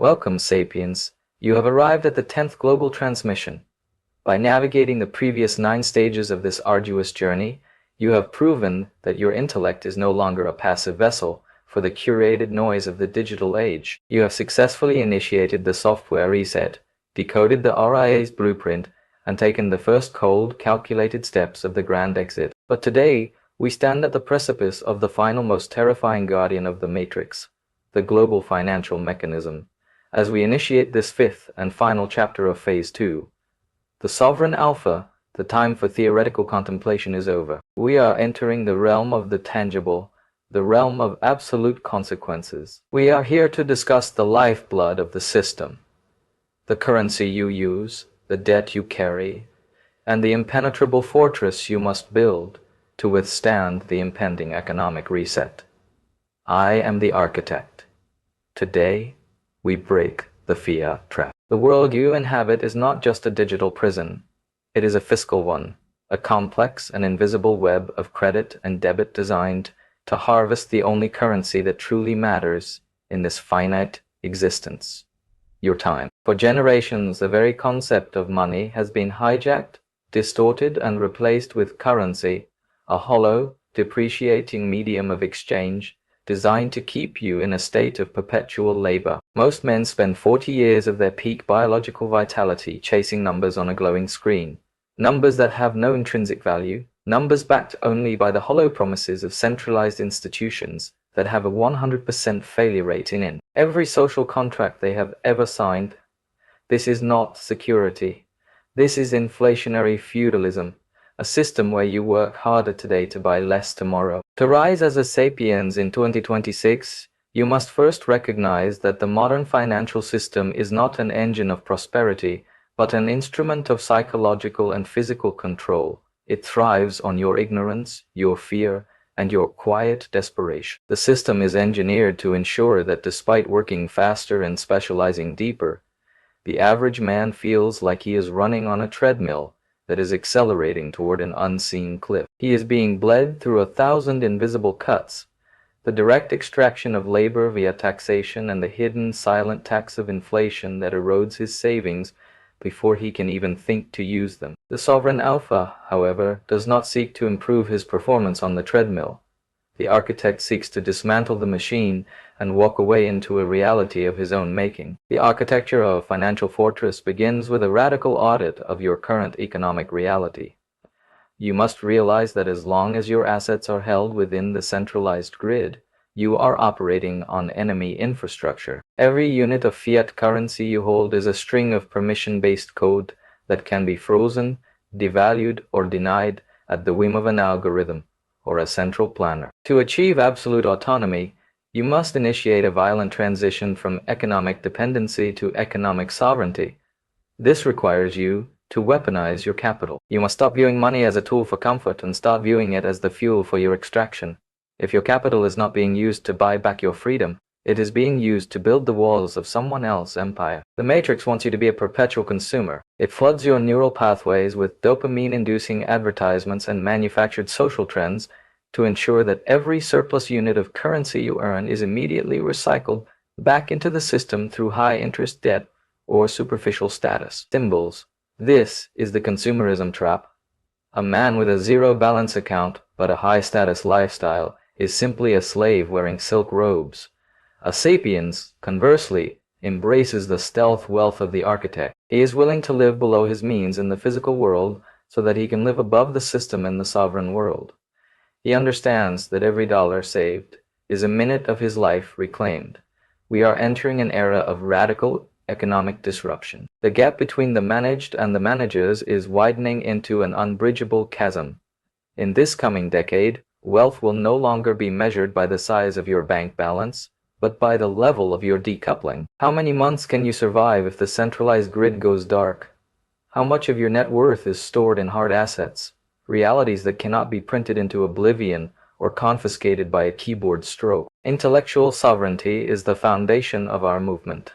Welcome, Sapiens. You have arrived at the 10th global transmission. By navigating the previous 9 stages of this arduous journey, you have proven that your intellect is no longer a passive vessel for the curated noise of the digital age. You have successfully initiated the software reset, decoded the RIA's blueprint, and taken the first cold, calculated steps of the grand exit. But today, we stand at the precipice of the final, most terrifying guardian of the matrix, the global financial mechanism. As we initiate this 5th and final chapter of Phase 2, the Sovereign Alpha, the time for theoretical contemplation is over. We are entering the realm of the tangible, the realm of absolute consequences. We are here to discuss the lifeblood of the system, the currency you use, the debt you carry, and the impenetrable fortress you must build to withstand the impending economic reset. I am the architect. Today, we break the fiat trap. The world you inhabit is not just a digital prison. It is a fiscal one, a complex and invisible web of credit and debit designed to harvest the only currency that truly matters in this finite existence: your time. For generations, the very concept of money has been hijacked, distorted, and replaced with currency, a hollow, depreciating medium of exchange designed to keep you in a state of perpetual labor. Most men spend 40 years of their peak biological vitality chasing numbers on a glowing screen. Numbers that have no intrinsic value, numbers backed only by the hollow promises of centralized institutions that have a 100% failure rate in every social contract they have ever signed. This is not security. This is inflationary feudalism, a system where you work harder today to buy less tomorrow. To rise as a sapiens in 2026, you must first recognize that the modern financial system is not an engine of prosperity, but an instrument of psychological and physical control. It thrives on your ignorance, your fear, and your quiet desperation. The system is engineered to ensure that despite working faster and specializing deeper, the average man feels like he is running on a treadmill that is accelerating toward an unseen cliff. He is being bled through 1,000 invisible cuts, the direct extraction of labor via taxation and the hidden silent tax of inflation that erodes his savings before he can even think to use them. The Sovereign Alpha, however, does not seek to improve his performance on the treadmill. The architect seeks to dismantle the machine and walk away into a reality of his own making. The architecture of a financial fortress begins with a radical audit of your current economic reality. You must realize that as long as your assets are held within the centralized grid, you are operating on enemy infrastructure. Every unit of fiat currency you hold is a string of permission-based code that can be frozen, devalued, or denied at the whim of an algorithm or a central planner. To achieve absolute autonomy, you must initiate a violent transition from economic dependency to economic sovereignty. This requires you to weaponize your capital. You must stop viewing money as a tool for comfort and start viewing it as the fuel for your extraction. If your capital is not being used to buy back your freedom, it is being used to build the walls of someone else's empire. The Matrix wants you to be a perpetual consumer. It floods your neural pathways with dopamine-inducing advertisements and manufactured social trends to ensure that every surplus unit of currency you earn is immediately recycled back into the system through high-interest debt or superficial status symbols. This is the consumerism trap. A man with a zero balance account but a high-status lifestyle is simply a slave wearing silk robes. A sapiens, conversely, embraces the stealth wealth of the architect. He is willing to live below his means in the physical world so that he can live above the system in the sovereign world. He understands that every dollar saved is a minute of his life reclaimed. We are entering an era of radical economic disruption. The gap between the managed and the managers is widening into an unbridgeable chasm. In this coming decade, wealth will no longer be measured by the size of your bank balance, but by the level of your decoupling. How many months can you survive if the centralized grid goes dark? How much of your net worth is stored in hard assets, realities that cannot be printed into oblivion or confiscated by a keyboard stroke? Intellectual sovereignty is the foundation of our movement.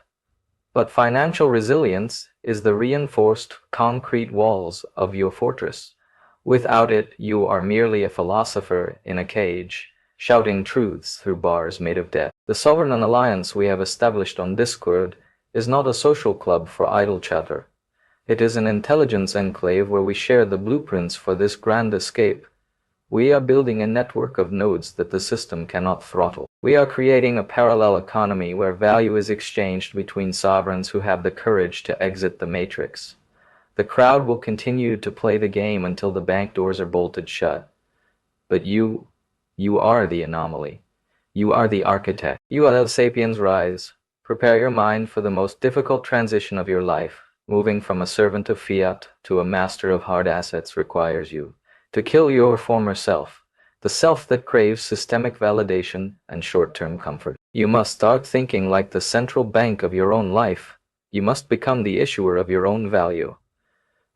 But financial resilience is the reinforced concrete walls of your fortress. Without it, you are merely a philosopher in a cage, shouting truths through bars made of death. The sovereign alliance we have established on Discord is not a social club for idle chatter. It is an intelligence enclave where we share the blueprints for this grand escape. We are building a network of nodes that the system cannot throttle. We are creating a parallel economy where value is exchanged between sovereigns who have the courage to exit the matrix. The crowd will continue to play the game until the bank doors are bolted shut. But you are the anomaly. You are the architect. You are the Sapiens rise. Prepare your mind for the most difficult transition of your life. Moving from a servant of Fiat to a master of hard assets requires you to kill your former self, the self that craves systemic validation and short-term comfort. You must start thinking like the central bank of your own life. You must become the issuer of your own value.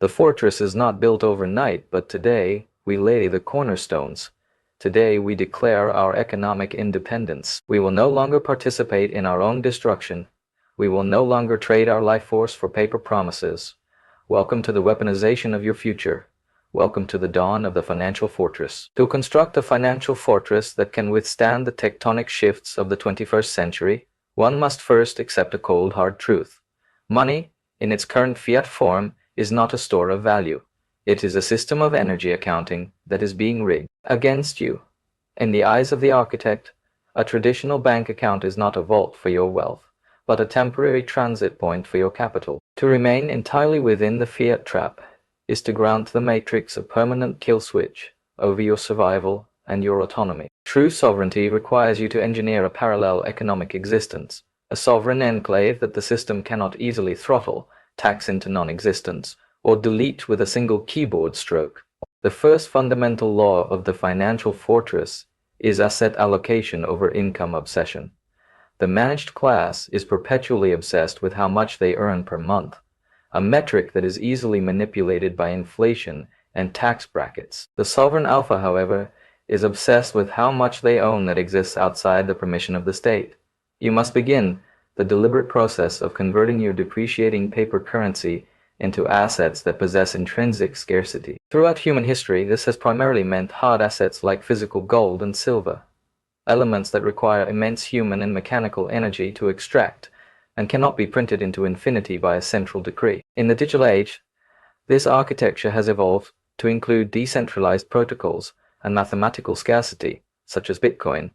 The fortress is not built overnight, but today we lay the cornerstones. Today we declare our economic independence. We will no longer participate in our own destruction. We will no longer trade our life force for paper promises. Welcome to the weaponization of your future. Welcome to the dawn of the financial fortress. To construct a financial fortress that can withstand the tectonic shifts of the 21st century, one must first accept a cold, hard truth. Money, in its current fiat form, is not a store of value. It is a system of energy accounting that is being rigged against you. In the eyes of the architect, a traditional bank account is not a vault for your wealth, but a temporary transit point for your capital. To remain entirely within the fiat trap is to grant the matrix a permanent kill switch over your survival and your autonomy. True sovereignty requires you to engineer a parallel economic existence, a sovereign enclave that the system cannot easily throttle, tax into non-existence, or delete with a single keyboard stroke. The first fundamental law of the financial fortress is asset allocation over income obsession. The managed class is perpetually obsessed with how much they earn per month, a metric that is easily manipulated by inflation and tax brackets. The sovereign alpha, however, is obsessed with how much they own that exists outside the permission of the state. You must begin the deliberate process of converting your depreciating paper currency into assets that possess intrinsic scarcity. Throughout human history, this has primarily meant hard assets like physical gold and silver, elements that require immense human and mechanical energy to extract and cannot be printed into infinity by a central decree. In the digital age, this architecture has evolved to include decentralized protocols and mathematical scarcity, such as Bitcoin,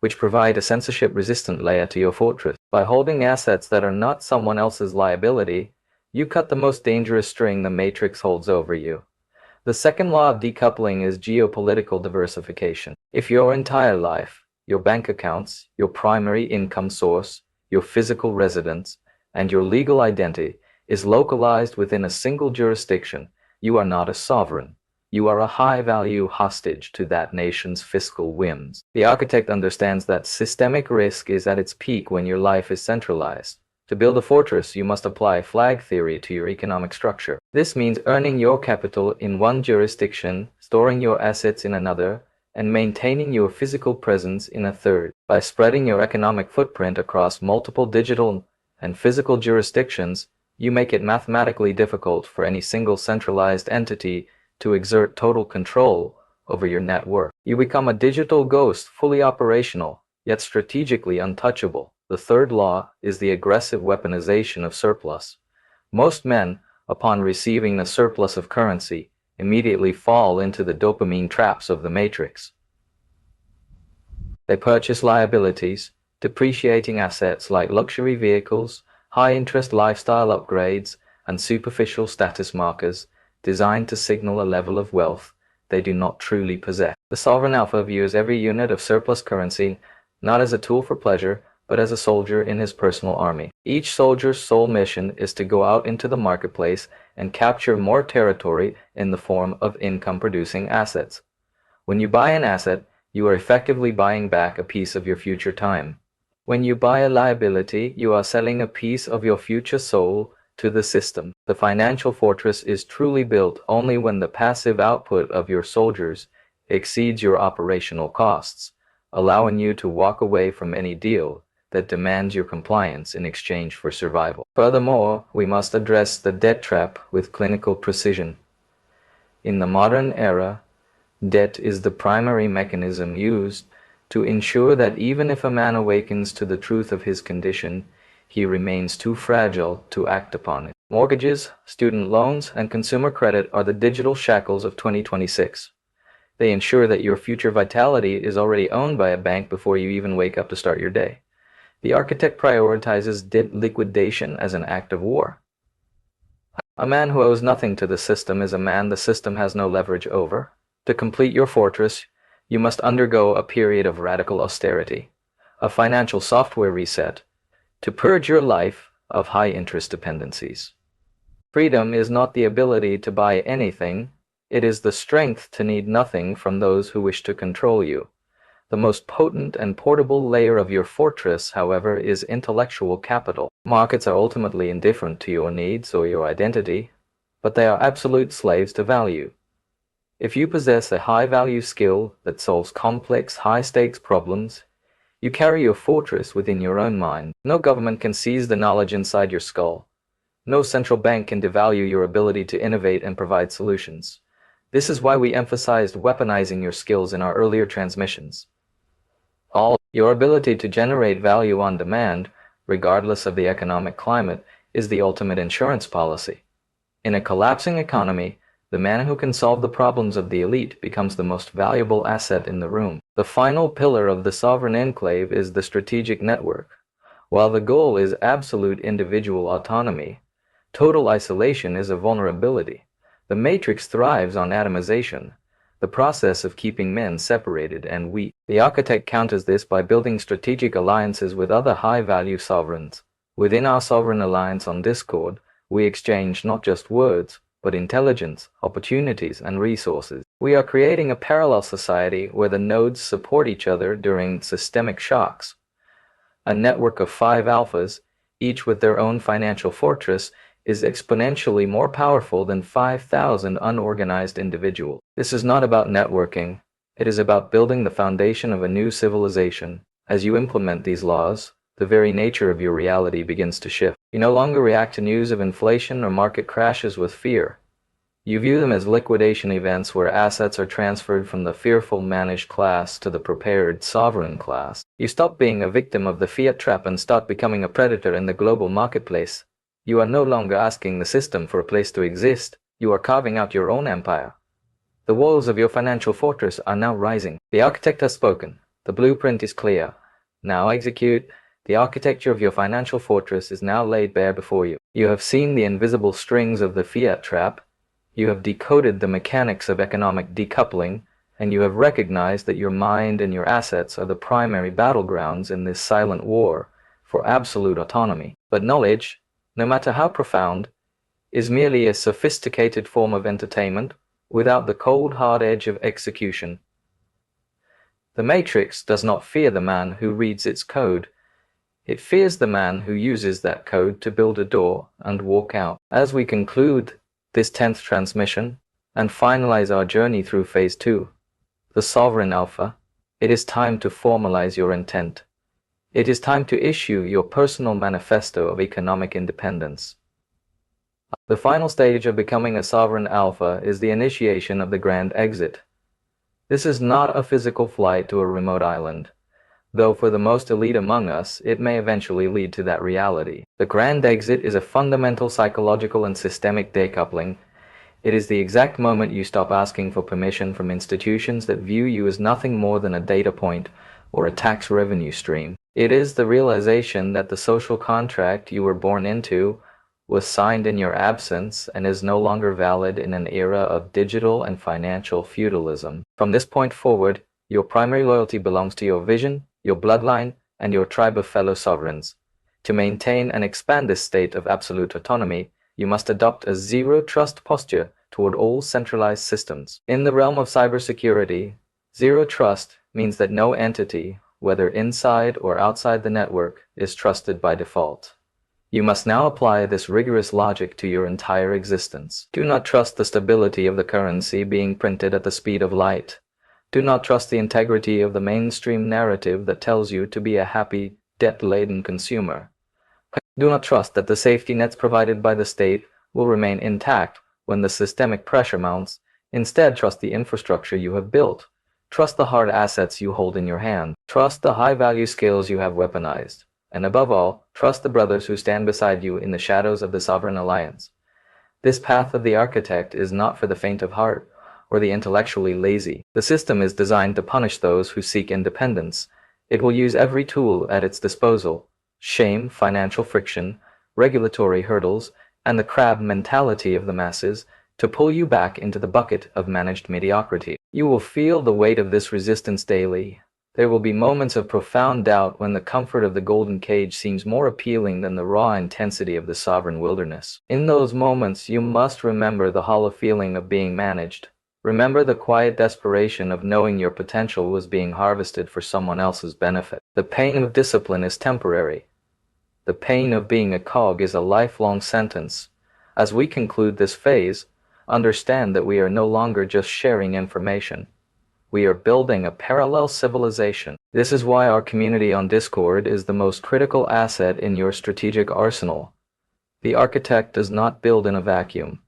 which provide a censorship-resistant layer to your fortress. By holding assets that are not someone else's liability, you cut the most dangerous string the matrix holds over you. The second law of decoupling is geopolitical diversification. If your entire life, your bank accounts, your primary income source, your physical residence, and your legal identity is localized within a single jurisdiction, you are not a sovereign. You are a high-value hostage to that nation's fiscal whims. The architect understands that systemic risk is at its peak when your life is centralized. To build a fortress, you must apply flag theory to your economic structure. This means earning your capital in one jurisdiction, storing your assets in another, and maintaining your physical presence in a third. By spreading your economic footprint across multiple digital and physical jurisdictions, you make it mathematically difficult for any single centralized entity to exert total control over your net worth. You become a digital ghost, fully operational, yet strategically untouchable. The third law is the aggressive weaponization of surplus. Most men, upon receiving a surplus of currency, immediately fall into the dopamine traps of the matrix. They purchase liabilities, depreciating assets like luxury vehicles, high-interest lifestyle upgrades, and superficial status markers designed to signal a level of wealth they do not truly possess. The sovereign alpha views every unit of surplus currency not as a tool for pleasure, but as a soldier in his personal army. Each soldier's sole mission is to go out into the marketplace and capture more territory in the form of income-producing assets. When you buy an asset, you are effectively buying back a piece of your future time. When you buy a liability, you are selling a piece of your future soul to the system. The financial fortress is truly built only when the passive output of your soldiers exceeds your operational costs, allowing you to walk away from any deal that demands your compliance in exchange for survival. Furthermore, we must address the debt trap with clinical precision. In the modern era, debt is the primary mechanism used to ensure that even if a man awakens to the truth of his condition, he remains too fragile to act upon it. Mortgages, student loans, and consumer credit are the digital shackles of 2026. They ensure that your future vitality is already owned by a bank before you even wake up to start your day. The architect prioritizes liquidation as an act of war. A man who owes nothing to the system is a man the system has no leverage over. To complete your fortress, you must undergo a period of radical austerity, a financial software reset, to purge your life of high-interest dependencies. Freedom is not the ability to buy anything, it is the strength to need nothing from those who wish to control you. The most potent and portable layer of your fortress, however, is intellectual capital. Markets are ultimately indifferent to your needs or your identity, but they are absolute slaves to value. If you possess a high-value skill that solves complex, high-stakes problems, you carry your fortress within your own mind. No government can seize the knowledge inside your skull. No central bank can devalue your ability to innovate and provide solutions. This is why we emphasized weaponizing your skills in our earlier transmissions. Your ability to generate value on demand, regardless of the economic climate, is the ultimate insurance policy. In a collapsing economy, the man who can solve the problems of the elite becomes the most valuable asset in the room. The final pillar of the sovereign enclave is the strategic network. While the goal is absolute individual autonomy, total isolation is a vulnerability. The matrix thrives on atomization, the process of keeping men separated and weak. The architect counters this by building strategic alliances with other high-value sovereigns. Within our sovereign alliance on Discord, we exchange not just words, but intelligence, opportunities, and resources. We are creating a parallel society where the nodes support each other during systemic shocks. A network of 5 alphas, each with their own financial fortress, is exponentially more powerful than 5,000 unorganized individuals. This is not about networking. It is about building the foundation of a new civilization. As you implement these laws, the very nature of your reality begins to shift. You no longer react to news of inflation or market crashes with fear. You view them as liquidation events where assets are transferred from the fearful managed class to the prepared sovereign class. You stop being a victim of the fiat trap and start becoming a predator in the global marketplace. You are no longer asking the system for a place to exist. You are carving out your own empire. The walls of your financial fortress are now rising. The architect has spoken. The blueprint is clear. Now execute. The architecture of your financial fortress is now laid bare before you. You have seen the invisible strings of the fiat trap. You have decoded the mechanics of economic decoupling, and you have recognized that your mind and your assets are the primary battlegrounds in this silent war for absolute autonomy. But knowledge, no matter how profound, is merely a sophisticated form of entertainment without the cold hard edge of execution. The Matrix does not fear the man who reads its code. It fears the man who uses that code to build a door and walk out. As we conclude this 10th transmission and finalize our journey through Phase 2, the Sovereign Alpha, it is time to formalize your intent. It is time to issue your personal manifesto of economic independence. The final stage of becoming a sovereign alpha is the initiation of the grand exit. This is not a physical flight to a remote island, though for the most elite among us, it may eventually lead to that reality. The grand exit is a fundamental psychological and systemic decoupling. It is the exact moment you stop asking for permission from institutions that view you as nothing more than a data point or a tax revenue stream. It is the realization that the social contract you were born into was signed in your absence and is no longer valid in an era of digital and financial feudalism. From this point forward, your primary loyalty belongs to your vision, your bloodline, and your tribe of fellow sovereigns. To maintain and expand this state of absolute autonomy, you must adopt a zero-trust posture toward all centralized systems. In the realm of cybersecurity, zero trust means that no entity, whether inside or outside the network, is trusted by default. You must now apply this rigorous logic to your entire existence. Do not trust the stability of the currency being printed at the speed of light. Do not trust the integrity of the mainstream narrative that tells you to be a happy, debt-laden consumer. Do not trust that the safety nets provided by the state will remain intact when the systemic pressure mounts. Instead, trust the infrastructure you have built. Trust the hard assets you hold in your hand. Trust the high-value skills you have weaponized. And above all, trust the brothers who stand beside you in the shadows of the sovereign alliance. This path of the architect is not for the faint of heart or the intellectually lazy. The system is designed to punish those who seek independence. It will use every tool at its disposal: shame, financial friction, regulatory hurdles, and the crab mentality of the masses to pull you back into the bucket of managed mediocrity. You will feel the weight of this resistance daily. There will be moments of profound doubt when the comfort of the golden cage seems more appealing than the raw intensity of the sovereign wilderness. In those moments, you must remember the hollow feeling of being managed. Remember the quiet desperation of knowing your potential was being harvested for someone else's benefit. The pain of discipline is temporary. The pain of being a cog is a lifelong sentence. As we conclude this phase, understand that we are no longer just sharing information. We are building a parallel civilization. This is why our community on Discord is the most critical asset in your strategic arsenal. The architect does not build in a vacuum.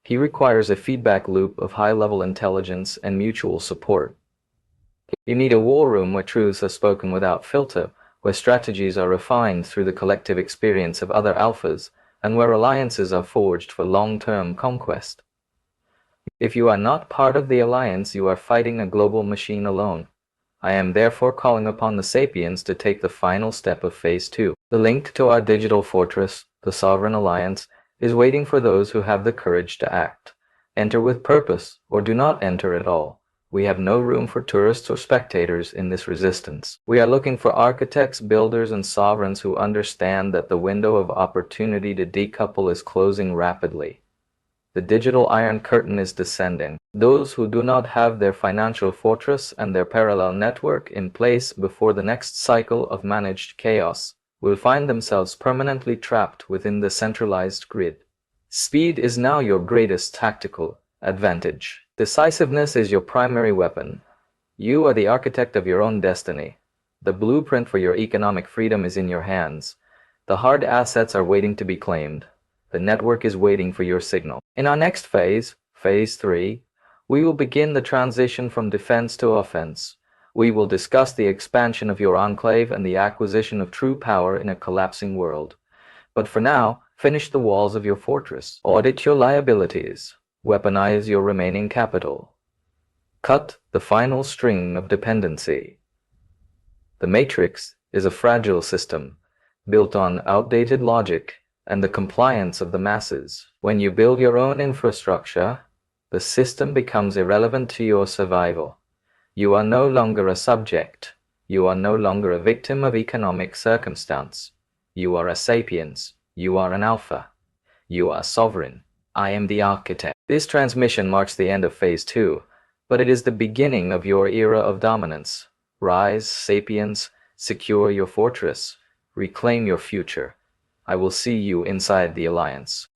He requires a feedback loop of high-level intelligence and mutual support. You need a war room where truths are spoken without filter, where strategies are refined through the collective experience of other alphas, and where alliances are forged for long-term conquest. If you are not part of the alliance, you are fighting a global machine alone. I am therefore calling upon the Sapiens to take the final step of Phase 2. The link to our digital fortress, the Sovereign Alliance, is waiting for those who have the courage to act. Enter with purpose, or do not enter at all. We have no room for tourists or spectators in this resistance. We are looking for architects, builders, and sovereigns who understand that the window of opportunity to decouple is closing rapidly. The digital Iron Curtain is descending. Those who do not have their financial fortress and their parallel network in place before the next cycle of managed chaos will find themselves permanently trapped within the centralized grid. Speed is now your greatest tactical advantage. Decisiveness is your primary weapon. You are the architect of your own destiny. The blueprint for your economic freedom is in your hands. The hard assets are waiting to be claimed. The network is waiting for your signal. In our next phase, Phase 3, we will begin the transition from defense to offense. We will discuss the expansion of your enclave and the acquisition of true power in a collapsing world. But for now, finish the walls of your fortress. Audit your liabilities. Weaponize your remaining capital. Cut the final string of dependency. The Matrix is a fragile system, built on outdated logic and the compliance of the masses. When you build your own infrastructure, the system becomes irrelevant to your survival. You are no longer a subject. You are no longer a victim of economic circumstance. You are a sapiens. You are an alpha. You are sovereign. I am the architect. This transmission marks the end of Phase 2, but it is the beginning of your era of dominance. Rise, sapiens, secure your fortress, reclaim your future. I will see you inside the Alliance.